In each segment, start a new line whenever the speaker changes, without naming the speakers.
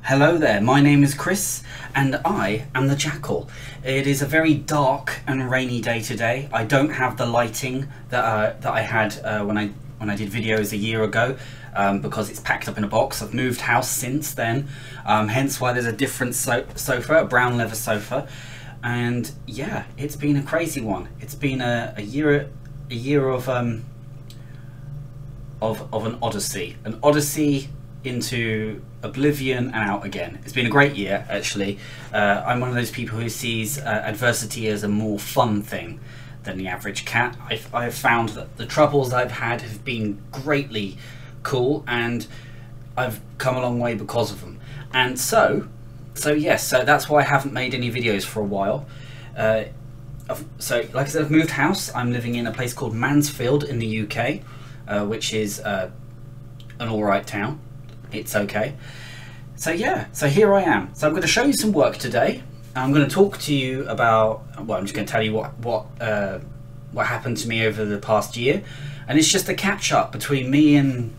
Hello there, my name is Chris and I am the Jackal. It is a very dark and rainy day today. I don't have the lighting that I had when I did videos a year ago because it's packed up in a box. I've moved house since then, hence why there's a different sofa, a brown leather sofa. And yeah, it's been a crazy one. It's been a year of an odyssey into oblivion and out again. It's been a great year, actually. I'm one of those people who sees adversity as a more fun thing than the average cat. I've found that the troubles I've had have been greatly cool, and I've come a long way because of them. And so that's why I haven't made any videos for a while. So like I said, I've moved house. I'm living in a place called Mansfield in the UK, which is an alright town. It's okay. So yeah, so here I am. So I'm going to show you some work today. I'm going to talk to you about, well, I'm just going to tell you what happened to me over the past year, and it's just a catch up between me and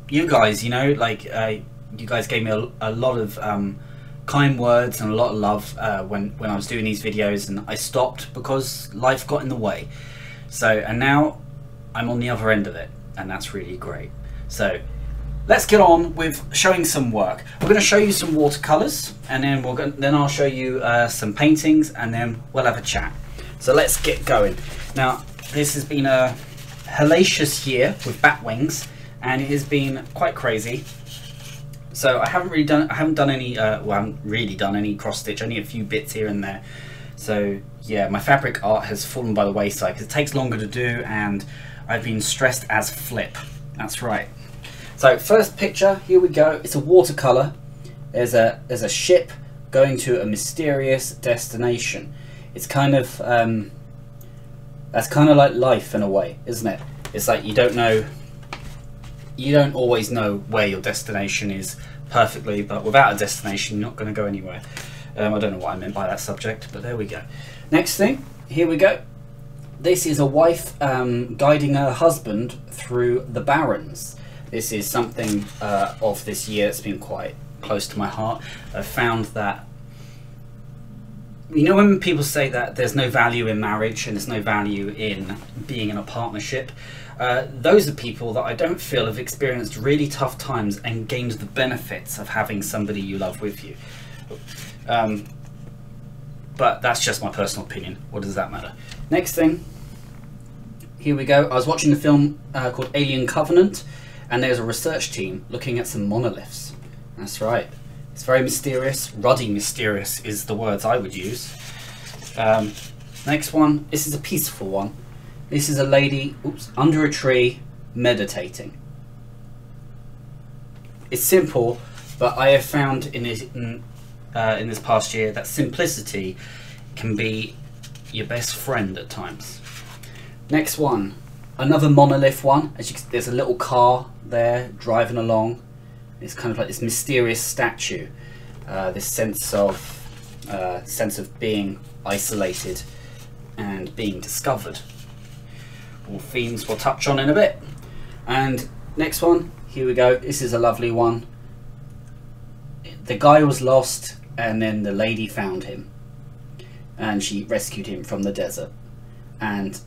you guys. You know, like you guys gave me a lot of kind words and a lot of love when I was doing these videos, and I stopped because life got in the way. So, and now I'm on the other end of it, and that's really great. So let's get on with showing some work. We're going to show you some watercolors, and then I'll show you some paintings, and then we'll have a chat. So let's get going. Now, this has been a hellacious year with bat wings, and it has been quite crazy. So I haven't done any cross stitch, only a few bits here and there. So yeah, my fabric art has fallen by the wayside because it takes longer to do, and I've been stressed as flip. That's right. So first picture, here we go. It's a watercolor. There's a ship going to a mysterious destination. It's kind of that's kind of like life in a way, isn't it? It's like you don't always know where your destination is perfectly, but without a destination, you're not going to go anywhere. I don't know what I meant by that subject, but there we go. Next thing, here we go. This is a wife guiding her husband through the Barrens. This is something of this year that's been quite close to my heart. I've found that, you know, when people say that there's no value in marriage and there's no value in being in a partnership, those are people that I don't feel have experienced really tough times and gained the benefits of having somebody you love with you. But that's just my personal opinion. What does that matter? Next thing, here we go. I was watching the film called Alien Covenant, and there's a research team looking at some monoliths. That's right. It's very mysterious. Ruddy mysterious is the words I would use. Next one. This is a peaceful one. This is a lady, under a tree, meditating. It's simple, but I have found in this past year that simplicity can be your best friend at times. Next one. Another monolith one. As you can see, there's a little car there driving along. It's kind of like this mysterious statue, this sense of being isolated and being discovered. All themes we'll touch on in a bit. And next one, here we go. This is a lovely one. The guy was lost, and then the lady found him, and she rescued him from the desert. And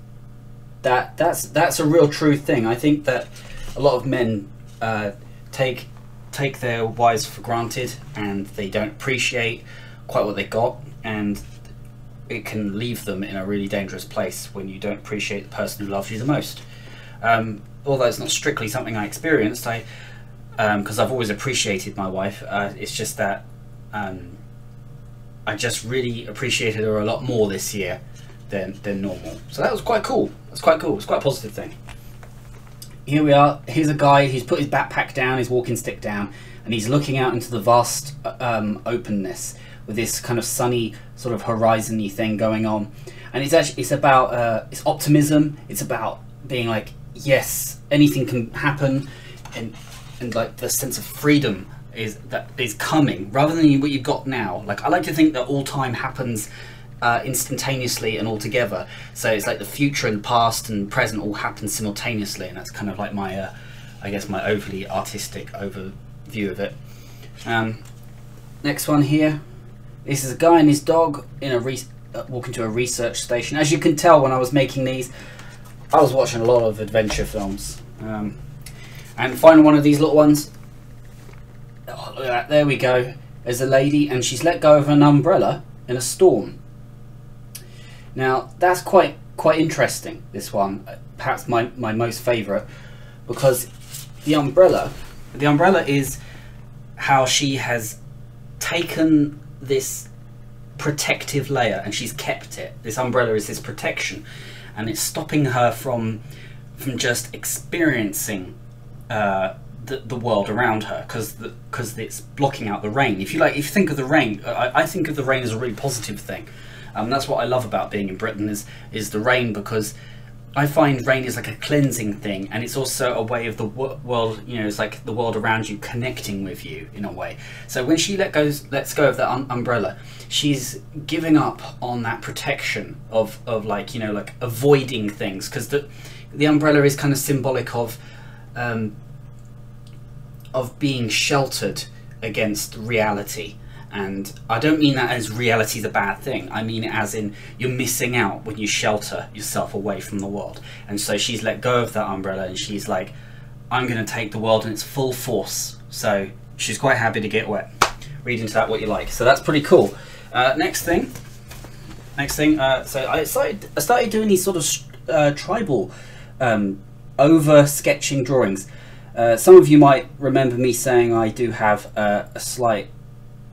that's a real true thing. I think that a lot of men take their wives for granted, and they don't appreciate quite what they got, and it can leave them in a really dangerous place when you don't appreciate the person who loves you the most. Although it's not strictly something I experienced, because I've always appreciated my wife. It's just that I just really appreciated her a lot more this year than normal. So that was quite cool. That's quite cool. It's quite a positive thing. Here we are. Here's a guy. He's put his backpack down, his walking stick down, and he's looking out into the vast openness with this kind of sunny sort of horizon-y thing going on. And it's about it's optimism. It's about being like, yes, anything can happen, and like the sense of freedom is coming rather than what you've got now. Like, I like to think that all time happens instantaneously and all together. So it's like the future and past and present all happen simultaneously, and that's kind of like my I guess my overly artistic overview of it. next one here. This is a guy and his dog in a walking to a research station. As you can tell, when I was making these, I was watching a lot of adventure films. And final one of these little ones. Oh, look at that! There we go. There's a lady, and she's let go of an umbrella in a storm. Now that's quite interesting. This one, perhaps my most favourite, because the umbrella is how she has taken this protective layer and she's kept it. This umbrella is this protection, and it's stopping her from just experiencing the world around her, because it's blocking out the rain. If you think of the rain, I think of the rain as a really positive thing. That's what I love about being in Britain is the rain, because I find rain is like a cleansing thing, and it's also a way of the world, you know, it's like the world around you connecting with you in a way. So when she lets go of that umbrella, she's giving up on that protection of like, you know, like avoiding things, because the umbrella is kind of symbolic of being sheltered against reality. And I don't mean that as reality is a bad thing. I mean it as in you're missing out when you shelter yourself away from the world. And so she's let go of that umbrella, and she's like, I'm going to take the world in its full force. So she's quite happy to get wet. Read into that what you like. So that's pretty cool. Next thing. So I started doing these sort of tribal over sketching drawings. Some of you might remember me saying I do have a slight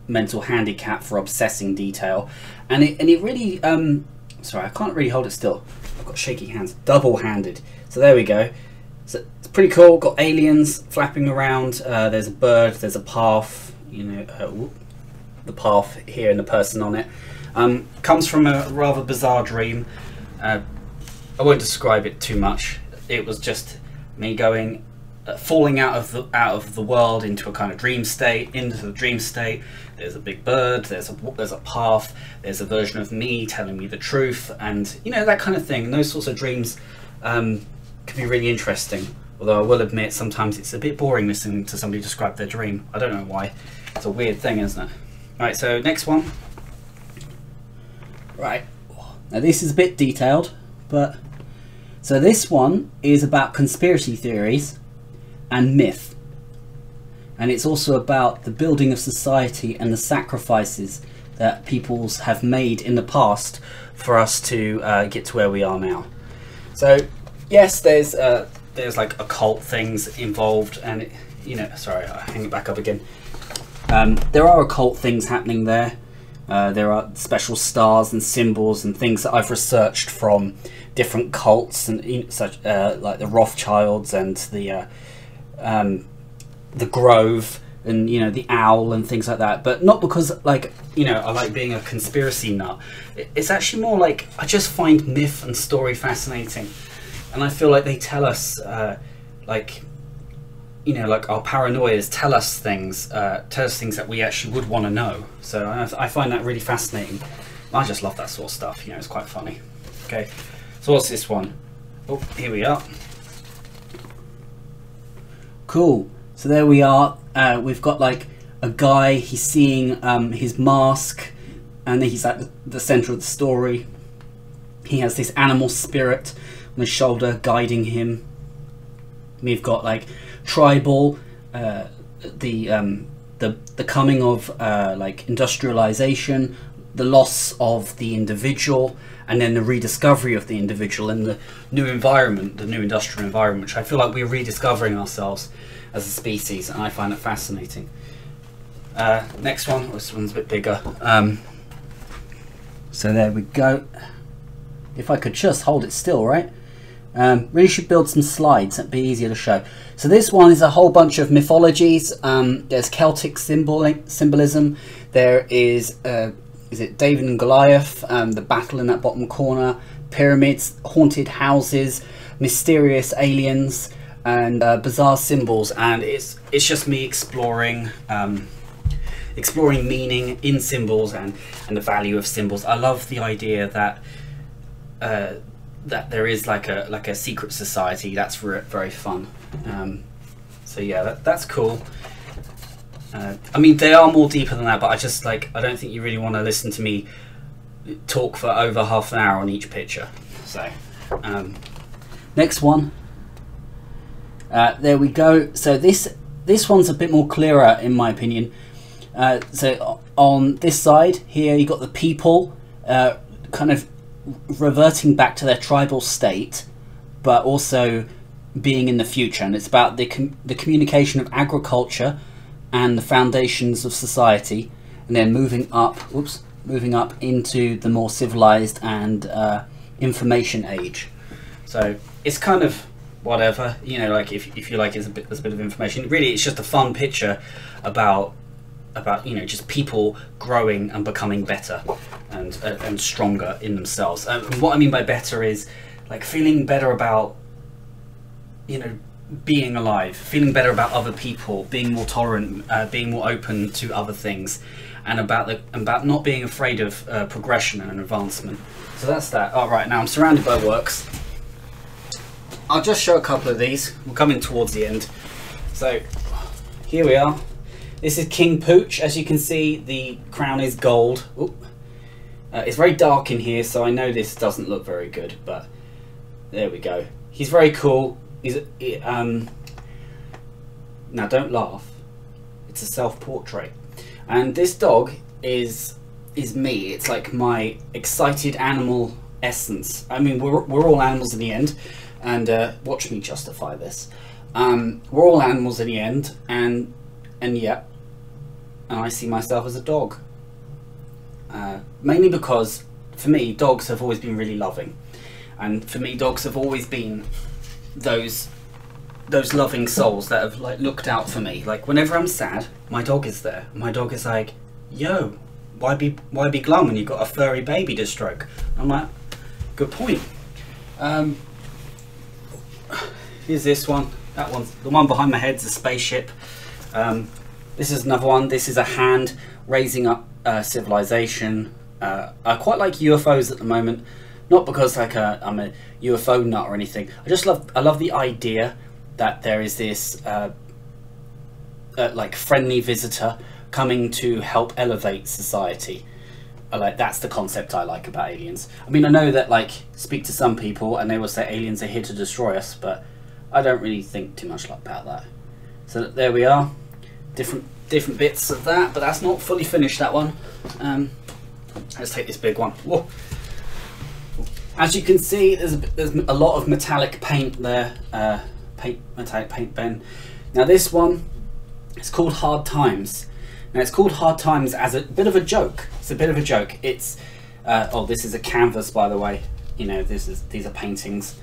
mental handicap for obsessing detail, and it really sorry, I can't really hold it still. I've got shaky hands, double-handed. So there we go. So it's pretty cool. Got aliens flapping around. There's a bird. There's a path. You know, the path here and the person on it. Comes from a rather bizarre dream. I won't describe it too much. It was just me going. Falling out of the world into a kind of dream state. Into the dream state, there's a big bird, there's a path, there's a version of me telling me the truth, and you know, that kind of thing. And those sorts of dreams can be really interesting. Although I will admit, sometimes it's a bit boring listening to somebody describe their dream. I don't know why. It's a weird thing, isn't it? Right. So next one. Right. Now this is a bit detailed, but so this one is about conspiracy theories and myth, and it's also about the building of society and the sacrifices that peoples have made in the past for us to get to where we are now. So yes, there's like occult things involved, and you know, sorry, I hang it back up again. There are occult things happening there. There are special stars and symbols and things that I've researched from different cults, and such like the Rothschilds and the Grove, and you know, the owl and things like that. But not because, like, you know, I like being a conspiracy nut. It's actually more like I just find myth and story fascinating, and I feel like they tell us like, you know, like our paranoias tell us things that we actually would want to know. So I find that really fascinating. I just love that sort of stuff, you know. It's quite funny. Okay, so what's this one? Oh, here we are. Cool. So there we are. We've got like a guy. He's seeing his mask, and he's at the center of the story. He has this animal spirit on his shoulder guiding him. We've got like tribal, the coming of like industrialization, the loss of the individual, and then the rediscovery of the individual in the new environment, the new industrial environment, which I feel like we're rediscovering ourselves as a species, and I find it fascinating. Next one, this one's a bit bigger. So there we go. If I could just hold it still, right? Really should build some slides, that'd be easier to show. So this one is a whole bunch of mythologies. There's Celtic symbolism. There is it David and Goliath, the battle in that bottom corner, pyramids, haunted houses, mysterious aliens, and bizarre symbols. And it's just me exploring meaning in symbols and the value of symbols. I love the idea that that there is like a secret society. That's very fun. So yeah, that's cool. I mean, they are more deeper than that, but I just I don't think you really want to listen to me talk for over half an hour on each picture. So, next one. There we go. So this one's a bit more clearer in my opinion. So on this side here, you got the people kind of reverting back to their tribal state, but also being in the future, and it's about the communication of agriculture and the foundations of society, and then moving up into the more civilized and information age. So it's kind of whatever, you know, like if you like, there's a bit of information. Really, it's just a fun picture about you know, just people growing and becoming better and stronger in themselves. And what I mean by better is like feeling better about, you know, being alive, feeling better about other people, being more tolerant, being more open to other things, and about not being afraid of progression and advancement. So that's that. All right, now I'm surrounded by works. I'll just show a couple of these. We're coming towards the end. So here we are. This is King Pooch. As you can see, the crown is gold. It's very dark in here, so I know this doesn't look very good, but there we go. He's very cool. Now don't laugh. It's a self-portrait, and this dog is me. It's like my excited animal essence. I mean, we're all animals in the end, and watch me justify this. We're all animals in the end, and yeah, and I see myself as a dog. Mainly because, for me, dogs have always been really loving, and for me, dogs have always been those loving souls that have like looked out for me. Like whenever I'm sad, my dog is there. My dog is like, yo, why be glum when you've got a furry baby to stroke? I'm like, good point. Here's this one. That one's the one behind my head's a spaceship. This is another one. This is a hand raising up civilization. I quite like UFOs at the moment, not because like I'm a UFO nut or anything. I love the idea that there is this like friendly visitor coming to help elevate society. That's the concept I like about aliens. I mean, I know that like speak to some people and they will say aliens are here to destroy us, but I don't really think too much about that. So there we are, different bits of that, but that's not fully finished, that one. Let's take this big one. Whoa. As you can see, there's a lot of metallic paint there, metallic paint pen. Now this one, it's called Hard Times. Now it's called Hard Times as a bit of a joke. It's a bit of a joke. It's oh, this is a canvas, by the way. You know, these are paintings.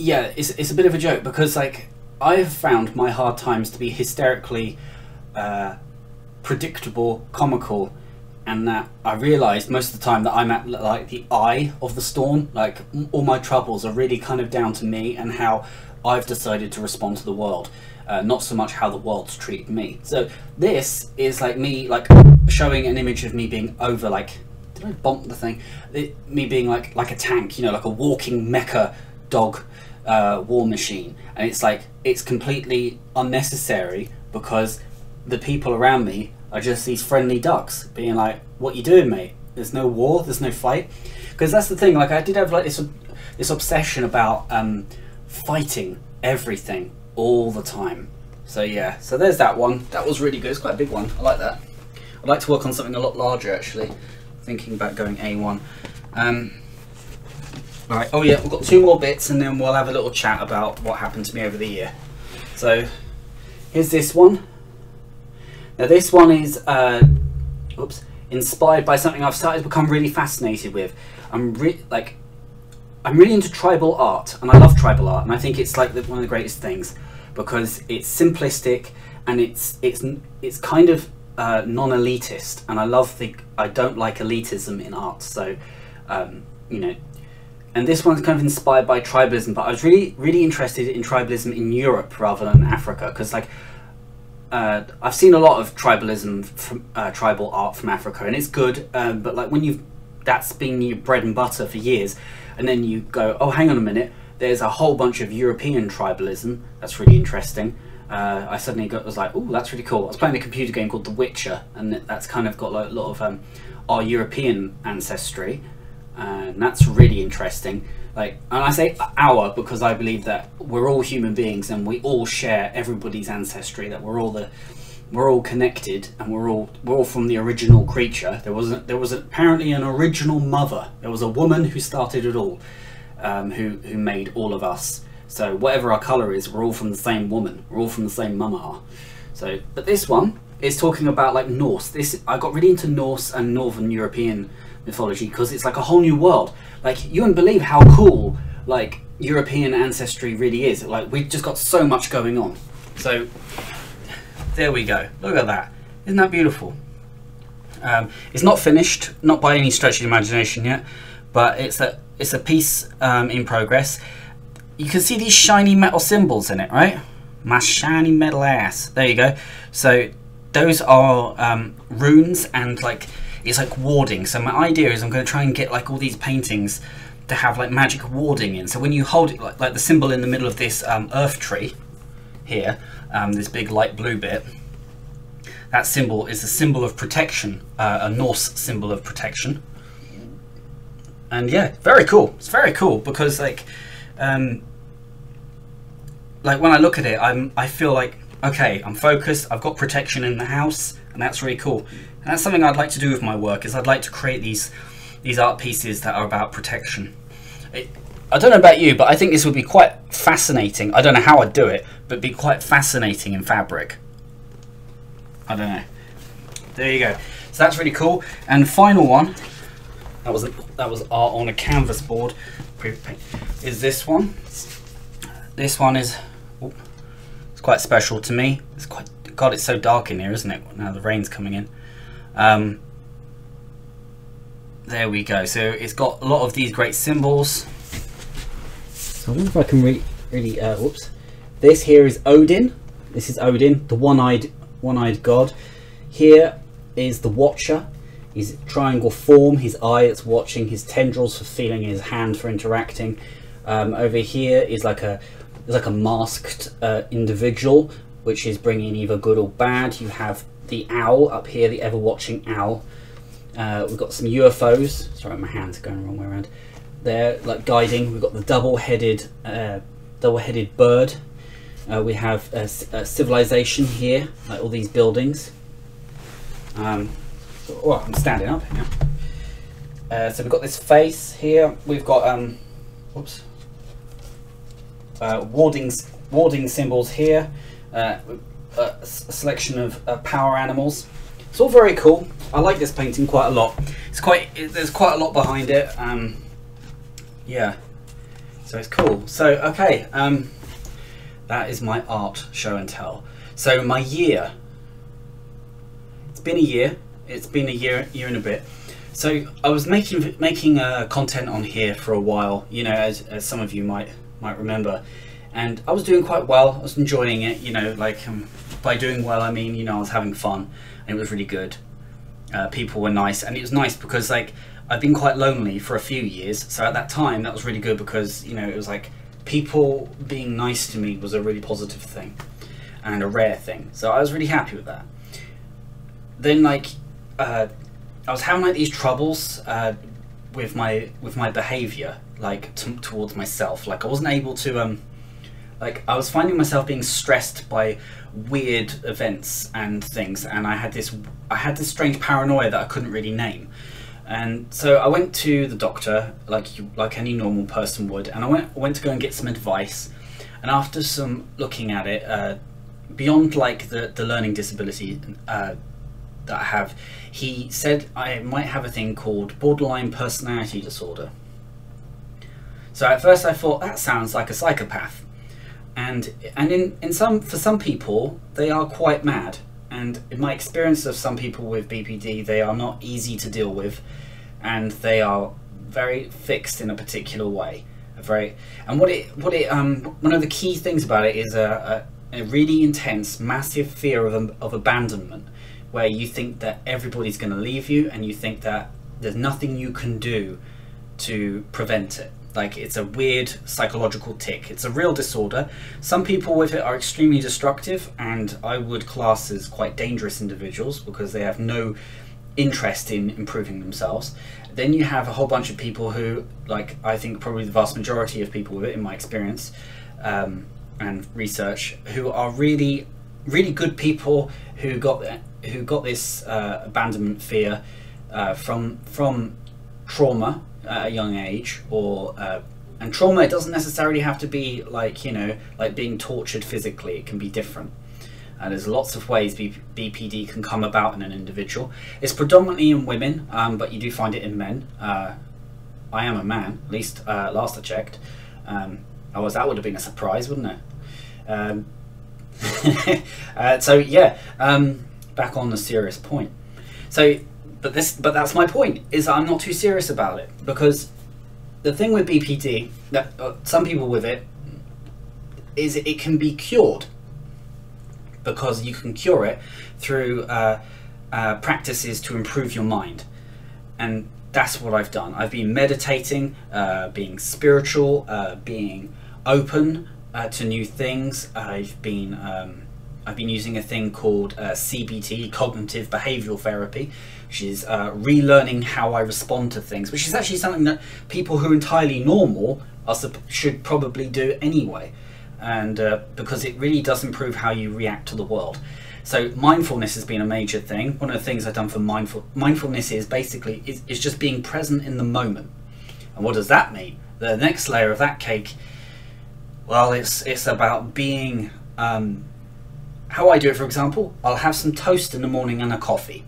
Yeah, it's a bit of a joke because like I've found my hard times to be hysterically predictable, comical, and that I realised most of the time that I'm at like the eye of the storm. Like all my troubles are really kind of down to me and how I've decided to respond to the world, not so much how the world's treated me. So this is like me like showing an image of me being over like, did I bump the thing? Me being like a tank, you know, like a walking mecha dog war machine, and it's like it's completely unnecessary because the people around me are just these friendly ducks being like, what you doing, mate? There's no war, there's no fight. Because that's the thing, like I did have like this obsession about fighting everything all the time. So yeah, so there's that one. That was really good. It's quite a big one. I like that. I'd like to work on something a lot larger actually. Thinking about going A1. Right, oh yeah, we've got 2 more bits and then we'll have a little chat about what happened to me over the year. So here's this one. Now this one is inspired by something I've started to become really fascinated with. I'm really into tribal art, and I love tribal art, and I think it's like one of the greatest things because it's simplistic and it's kind of non-elitist, and I don't like elitism in art. So you know, and this one's kind of inspired by tribalism, but I was really interested in tribalism in Europe rather than Africa, because like I've seen a lot of tribalism from tribal art from Africa, and it's good, but like when that's been your bread and butter for years, and then you go, oh hang on a minute, there's a whole bunch of European tribalism that's really interesting, I suddenly was like, oh, that's really cool. I was playing a computer game called The Witcher, and that's kind of got like a lot of our European ancestry, and that's really interesting. Like, and I say our because I believe that we're all human beings and we all share everybody's ancestry. That we're all connected, and we're all from the original creature. There was apparently an original mother. There was a woman who started it all, who made all of us. So whatever our colour is, we're all from the same woman. We're all from the same mama. So, but this one is talking about like Norse. I got really into Norse and Northern European mythology because it's like a whole new world. Like, you wouldn't believe how cool like European ancestry really is. Like, we've just got so much going on. So there we go. Look at that. Isn't that beautiful? It's not finished, not by any stretch of the imagination yet, but it's a piece in progress. You can see these shiny metal symbols in it, right? My shiny metal ass. There you go. So those are runes, and like it's like warding. So my idea is I'm going to try and get like all these paintings to have like magic warding in. So when you hold it, like the symbol in the middle of this earth tree here, this big light blue bit, that symbol is a symbol of protection, a Norse symbol of protection. And yeah, very cool. It's very cool because like when I look at it, I feel like, okay, I'm focused, I've got protection in the house, and that's really cool. And that's something I'd like to do with my work, is I'd like to create these art pieces that are about protection. I don't know about you, but I think this would be quite fascinating. I don't know how I'd do it, but it'd be quite fascinating in fabric. I don't know. There you go. So that's really cool. And final one, that was art on a canvas board, is this one. This one is, it's quite special to me. It's quite, God, it's so dark in here, isn't it? Now the rain's coming in. There we go. So it's got a lot of these great symbols. So I wonder if I can really whoops. This here is Odin. This is Odin, the one-eyed god. Here is the Watcher. His triangle form, his eye that's watching, his tendrils for feeling, his hand for interacting. Over here is like a masked individual, which is bringing either good or bad. You have the owl up here, the ever-watching owl. We've got some UFOs. Sorry, my hands are going the wrong way around. They're like guiding. We've got the double-headed bird. We have a civilization here, like all these buildings. Oh, I'm standing up here. So we've got this face here. We've got whoops. Warding symbols here. A selection of power animals. It's all very cool. I like this painting quite a lot. There's quite a lot behind it. Yeah, so it's cool. So okay, that is my art show and tell. So my year. It's been a year. It's been a year and a bit. So I was making content on here for a while. You know, as some of you might remember. And I was doing quite well. I was enjoying it, you know, like by doing well I mean, you know, I was having fun and it was really good. People were nice, and it was nice because like I've been quite lonely for a few years, so at that time that was really good because, you know, it was like people being nice to me was a really positive thing and a rare thing, so I was really happy with that. Then like I was having like these troubles with my behavior, like towards myself. Like I wasn't able to like I was finding myself being stressed by weird events and things, and I had this strange paranoia that I couldn't really name. And so I went to the doctor, like any normal person would, and I went to go and get some advice. And after some looking at it, beyond like the learning disability that I have, he said I might have a thing called borderline personality disorder. So at first I thought that sounds like a psychopath. And for some people, they are quite mad. And in my experience of some people with BPD, they are not easy to deal with, and they are very fixed in a particular way. One of the key things about it is a really intense, massive fear of abandonment, where you think that everybody's going to leave you, and you think that there's nothing you can do to prevent it. Like, it's a weird psychological tic. It's a real disorder. Some people with it are extremely destructive, and I would class as quite dangerous individuals because they have no interest in improving themselves. Then you have a whole bunch of people who, like, I think probably the vast majority of people with it, in my experience and research, who are really, really good people who got this abandonment fear from trauma at a young age, or and trauma, it doesn't necessarily have to be like, you know, like being tortured physically. It can be different. There's lots of ways BPD can come about in an individual. It's predominantly in women, but you do find it in men. I am a man, at least last I checked. Otherwise that would have been a surprise, wouldn't it? So yeah, back on the serious point. So, but that's my point, is I'm not too serious about it, because the thing with BPD, that some people with it, is it can be cured, because you can cure it through practices to improve your mind. And that's what I've done. I've been meditating, being spiritual, being open to new things. I've been using a thing called CBT, cognitive behavioral therapy, which is relearning how I respond to things, which is actually something that people who are entirely normal should probably do anyway. And because it really does improve how you react to the world. So mindfulness has been a major thing. One of the things I've done for mindfulness is basically is just being present in the moment. And what does that mean? The next layer of that cake, well, it's about being how I do it. For example, I'll have some toast in the morning and a coffee,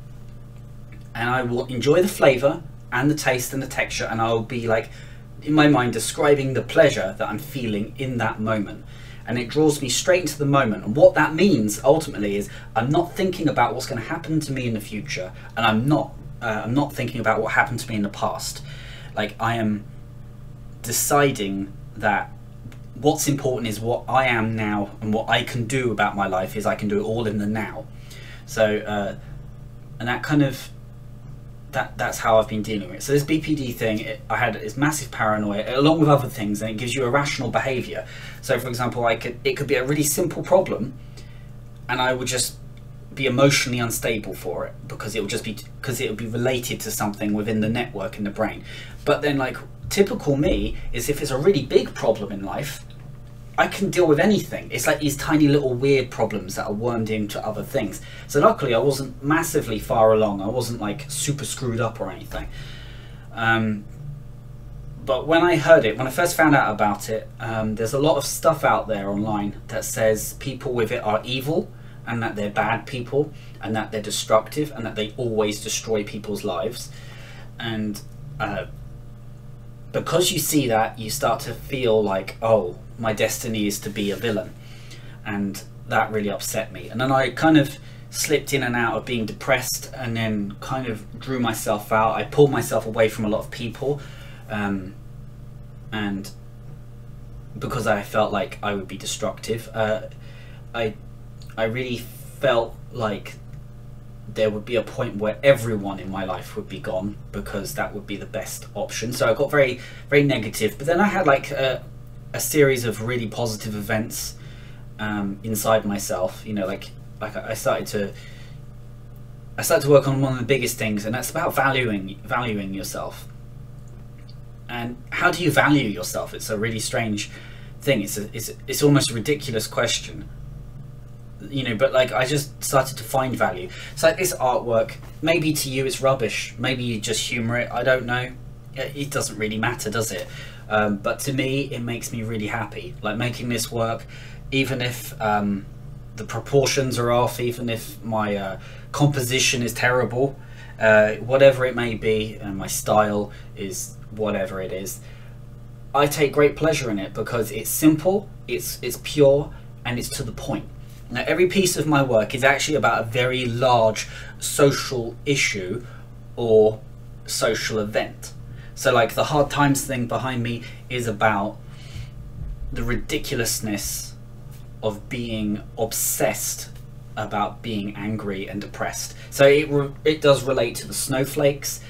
and I will enjoy the flavor and the taste and the texture, and I'll be like, in my mind, describing the pleasure that I'm feeling in that moment. And it draws me straight into the moment. And what that means ultimately is I'm not thinking about what's going to happen to me in the future, and I'm not thinking about what happened to me in the past. Like, I am deciding that what's important is what I am now, and what I can do about my life is I can do it all in the now. So and that kind of that's how I've been dealing with it. So this BPD thing, I had this massive paranoia along with other things, and it gives you irrational behavior. So for example, it could be a really simple problem, and I would just be emotionally unstable for it, because it would be related to something within the network in the brain. But then, like, typical me is, if it's a really big problem in life, I can deal with anything. It's like these tiny little weird problems that are wormed into other things. So luckily I wasn't massively far along. I wasn't like super screwed up or anything. But when I heard it, when I first found out about it, there's a lot of stuff out there online that says people with it are evil, and that they're bad people, and that they're destructive, and that they always destroy people's lives. And because you see that, you start to feel like, oh, my destiny is to be a villain. And that really upset me. And then I kind of slipped in and out of being depressed, and then kind of drew myself out. I pulled myself away from a lot of people, and because I felt like I would be destructive, I really felt like there would be a point where everyone in my life would be gone, because that would be the best option. So I got very, very negative. But then I had like a series of really positive events inside myself. You know, like I started to work on one of the biggest things, and that's about valuing yourself. And how do you value yourself? It's a really strange thing. It's almost a ridiculous question. You know, but like, I just started to find value. So like this artwork, maybe to you it's rubbish, maybe you just humor it, I don't know. It doesn't really matter, does it? But to me, it makes me really happy. Like, making this work, even if the proportions are off, even if my composition is terrible, whatever it may be, and my style is whatever it is, I take great pleasure in it, because it's simple, it's pure, and it's to the point. Now, every piece of my work is actually about a very large social issue or social event. So like the Hard Times thing behind me is about the ridiculousness of being obsessed about being angry and depressed. So it does relate to the snowflakes,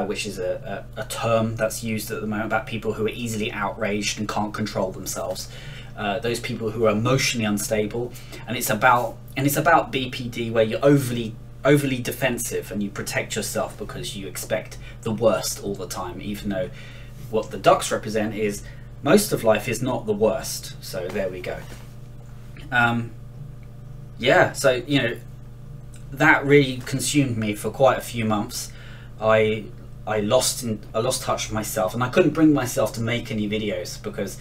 which is a term that's used at the moment about people who are easily outraged and can't control themselves. Those people who are emotionally unstable, and it's about BPD, where you're overly defensive and you protect yourself because you expect the worst all the time, even though what the ducks represent is most of life is not the worst. So there we go. Yeah, so you know, that really consumed me for quite a few months. I lost touch with myself, and I couldn't bring myself to make any videos because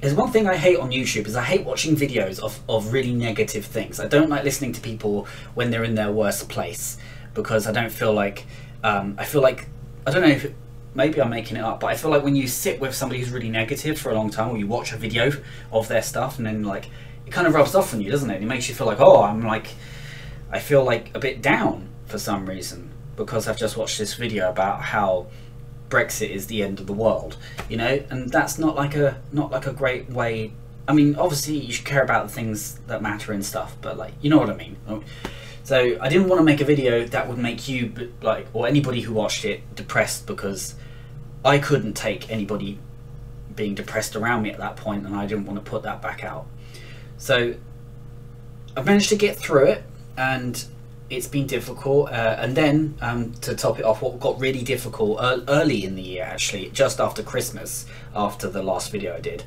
there's one thing I hate on YouTube, is I hate watching videos of really negative things. I don't like listening to people when they're in their worst place, because I don't feel like I feel like, I don't know if maybe I'm making it up, but I feel like when you sit with somebody who's really negative for a long time, or you watch a video of their stuff, and then like it kind of rubs off on you, doesn't it? It makes you feel like, oh, I feel like a bit down for some reason because I've just watched this video about how Brexit is the end of the world, you know, and that's not like a great way. I mean, obviously you should care about the things that matter and stuff, but like, you know what I mean. So I didn't want to make a video that would make you, like, or anybody who watched it, depressed, because I couldn't take anybody being depressed around me at that point, and I didn't want to put that back out. So I've managed to get through it, and it's been difficult, and then to top it off, what got really difficult early in the year, actually, just after Christmas, after the last video I did,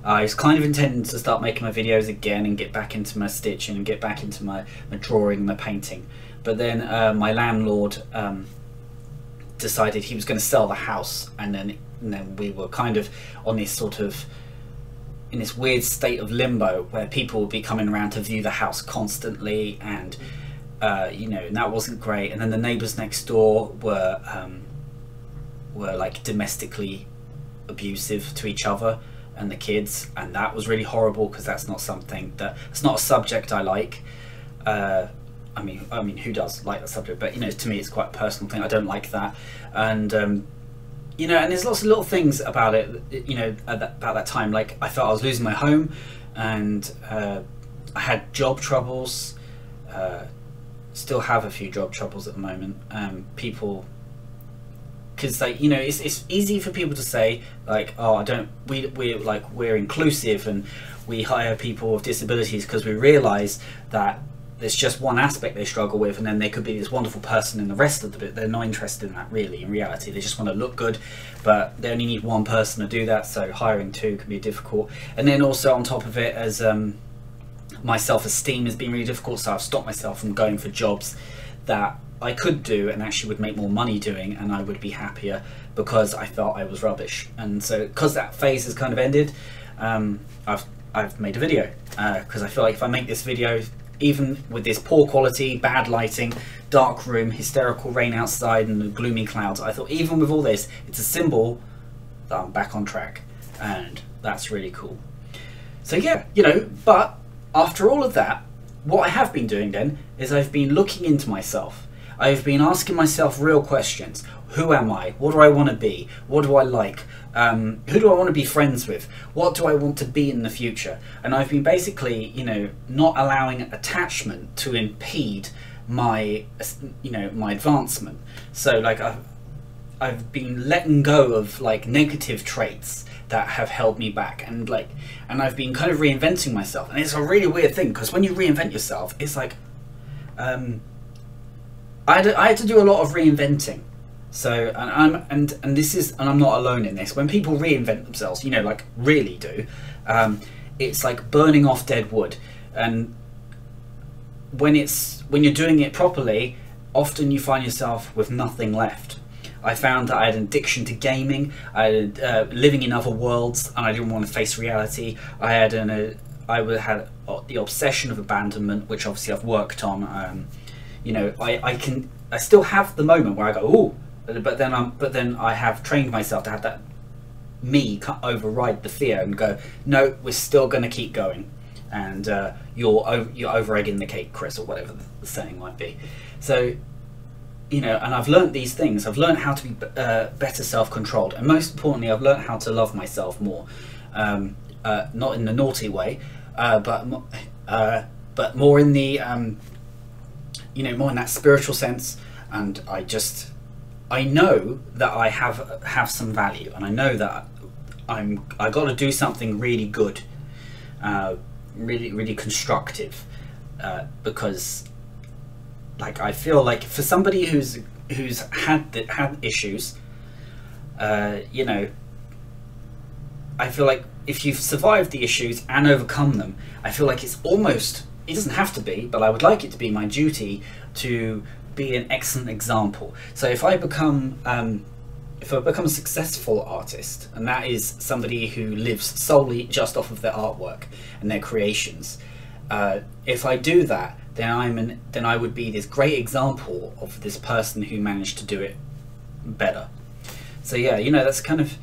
I was kind of intending to start making my videos again and get back into my stitching and get back into my drawing and my painting. But then my landlord decided he was going to sell the house, and then we were kind of on this sort of, in this weird state of limbo where people would be coming around to view the house constantly, and you know, and that wasn't great. And then the neighbours next door were like domestically abusive to each other and the kids, and that was really horrible, because that's not something it's not a subject I like. I mean, who does like that subject? But you know, to me, it's quite a personal thing. I don't like that, and you know, and there's lots of little things about it. You know, about that time, like I felt I was losing my home, and I had job troubles. Still have a few job troubles at the moment. People, because like, you know, it's easy for people to say like, oh, we're inclusive and we hire people with disabilities because we realise that there's just one aspect they struggle with, and then they could be this wonderful person in the rest of the bit. They're not interested in that really. In reality, they just want to look good, but they only need one person to do that, so hiring two can be difficult. And then also on top of it, as my self-esteem has been really difficult, so I've stopped myself from going for jobs that I could do and actually would make more money doing, and I would be happier, because I felt I was rubbish. And so because that phase has kind of ended, I've made a video, because I feel like if I make this video, even with this poor quality, bad lighting, dark room, hysterical rain outside and the gloomy clouds, I thought even with all this, it's a symbol that I'm back on track, and that's really cool. So yeah, you know, but after all of that, what I have been doing then is I've been looking into myself. I've been asking myself real questions. Who am I? What do I want to be? What do I like? Who do I want to be friends with? What do I want to be in the future? And I've been basically, you know, not allowing attachment to impede my, you know, my advancement. So like I've been letting go of like negative traits that have held me back, and I've been kind of reinventing myself. And it's a really weird thing, because when you reinvent yourself, it's like I had to do a lot of reinventing. So and I'm not alone in this. When people reinvent themselves, you know, like really do, it's like burning off dead wood. And when you're doing it properly, often you find yourself with nothing left. I found that I had an addiction to gaming, I had living in other worlds, and I didn't want to face reality. I had the obsession of abandonment, which obviously I've worked on. You know, I still have the moment where I go, ooh, but then I have trained myself to have that me override the fear and go, no, we're still going to keep going, and you're over egging the cake, Chris, or whatever the saying might be. So, you know, and I've learned these things. I've learned how to be better self-controlled, and most importantly, I've learned how to love myself more. Not in the naughty way, but more in the, you know, more in that spiritual sense. and I know that I have some value, and I know that I got to do something really good, really constructive, because like I feel like for somebody who's had issues, you know, I feel like if you've survived the issues and overcome them, I feel like it's almost, it doesn't have to be, but I would like it to be my duty to be an excellent example. So if I become a successful artist, and that is somebody who lives solely just off of their artwork and their creations, if I do that, then I would be this great example of this person who managed to do it better. So yeah, you know, it's kind of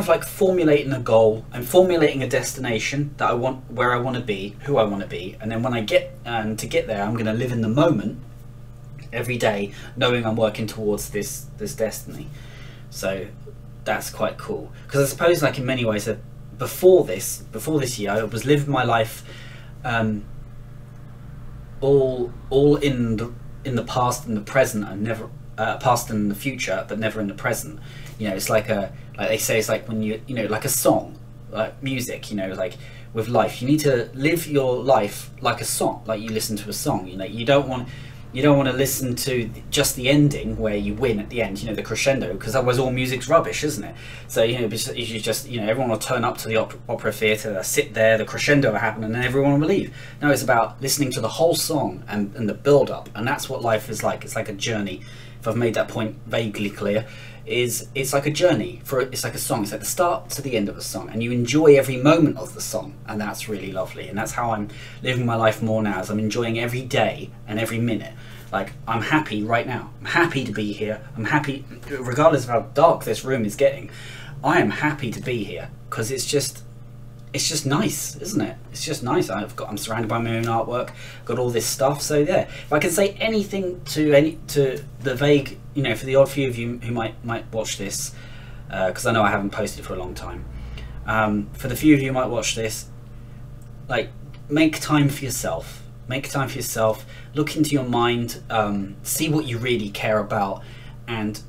like formulating a goal and formulating a destination that I want, where I want to be, who I want to be, and then when I get to get there, I'm going to live in the moment every day, knowing I'm working towards this destiny. So that's quite cool, because I suppose, like, in many ways, before this year, I was living my life all in the past and the present, and never past and the future, but never in the present. You know, it's like they say, it's like when you know, like a song, like music, you know, like with life, you need to live your life like a song, like you listen to a song. You know, you don't want to listen to just the ending where you win at the end, you know, the crescendo, because otherwise all music's rubbish, isn't it? So, you know, you just, you know, everyone will turn up to the opera theatre, sit there, the crescendo will happen, and then everyone will leave. No, it's about listening to the whole song and the build up, and that's what life is like. It's like a journey. If I've made that point vaguely clear, it's like a journey, it's like a song. It's like the start to the end of a song, and you enjoy every moment of the song, and that's really lovely. And that's how I'm living my life more now, as I'm enjoying every day and every minute. Like, I'm happy right now. I'm happy to be here. I'm happy, regardless of how dark this room is getting, I am happy to be here, because it's just nice, isn't it? It's just nice. I'm surrounded by my own artwork, got all this stuff. So yeah, if I can say anything to the vague, you know, for the odd few of you who might watch this, because I know I haven't posted for a long time, for the few of you who might watch this, like, make time for yourself. Make time for yourself. Look into your mind. See what you really care about, and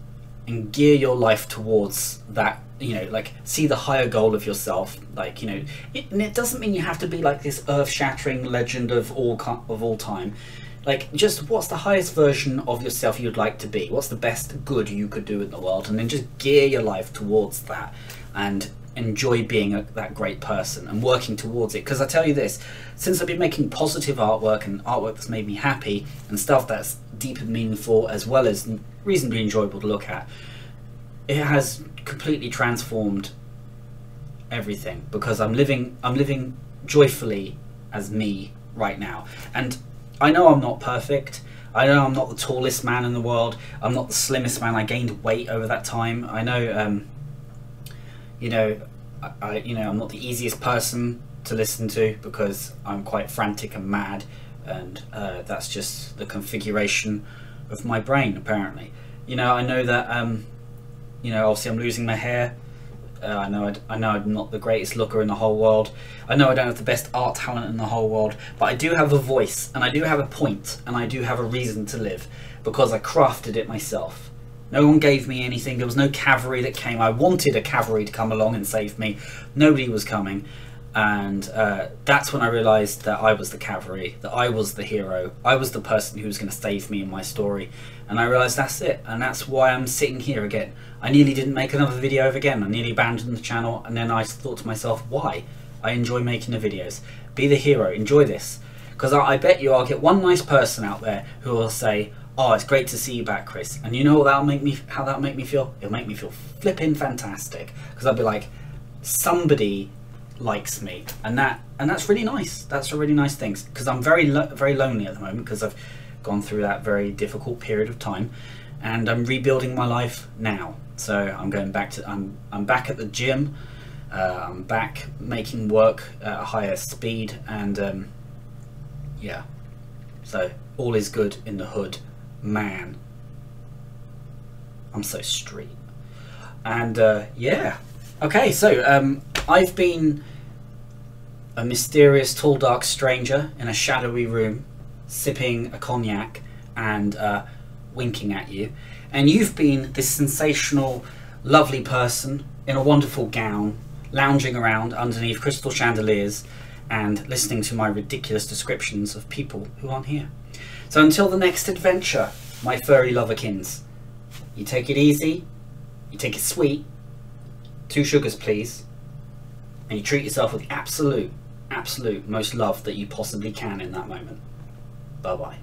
gear your life towards that. You know, like, see the higher goal of yourself. Like, you know, it doesn't mean you have to be like this earth-shattering legend of all time. Like, just what's the highest version of yourself you'd like to be? What's the best good you could do in the world? And then just gear your life towards that, and enjoy being that great person and working towards it. Because I tell you this, since I've been making positive artwork and artwork that's made me happy and stuff that's deep and meaningful, as well as reasonably enjoyable to look at, it has completely transformed everything, because I'm living joyfully as me right now. And I know I'm not perfect. I know I'm not the tallest man in the world. I'm not the slimmest man. I gained weight over that time. I know, you know, I'm not the easiest person to listen to, because I'm quite frantic and mad, and that's just the configuration of my brain, apparently. You know, I know that, you know, obviously I'm losing my hair. I know I'm not the greatest looker in the whole world. I know I don't have the best art talent in the whole world, but I do have a voice, and I do have a point, and I do have a reason to live, because I crafted it myself. No one gave me anything. There was no cavalry that came. I wanted a cavalry to come along and save me. Nobody was coming. And that's when I realised that I was the cavalry, that I was the hero. I was the person who was going to save me in my story. And I realised that's it. And that's why I'm sitting here again. I nearly didn't make another video ever again. I nearly abandoned the channel. And then I thought to myself, why? I enjoy making the videos. Be the hero. Enjoy this. Because I bet you I'll get one nice person out there who will say, oh, it's great to see you back, Chris. And you know what how that'll make me feel? It'll make me feel flipping fantastic. Because I'll be like, somebody likes me, and that's really nice. That's a really nice thing. Because I'm very lonely at the moment, because I've gone through that very difficult period of time, and I'm rebuilding my life now. So I'm going back to I'm back at the gym. I'm back making work at a higher speed, and yeah. So all is good in the hood. Man, I'm so street. And yeah, okay, so I've been a mysterious tall dark stranger in a shadowy room, sipping a cognac and winking at you, and you've been this sensational, lovely person in a wonderful gown, lounging around underneath crystal chandeliers and listening to my ridiculous descriptions of people who aren't here. So until the next adventure, my furry loverkins, you take it easy, you take it sweet, 2 sugars please, and you treat yourself with absolute most love that you possibly can in that moment. Bye bye.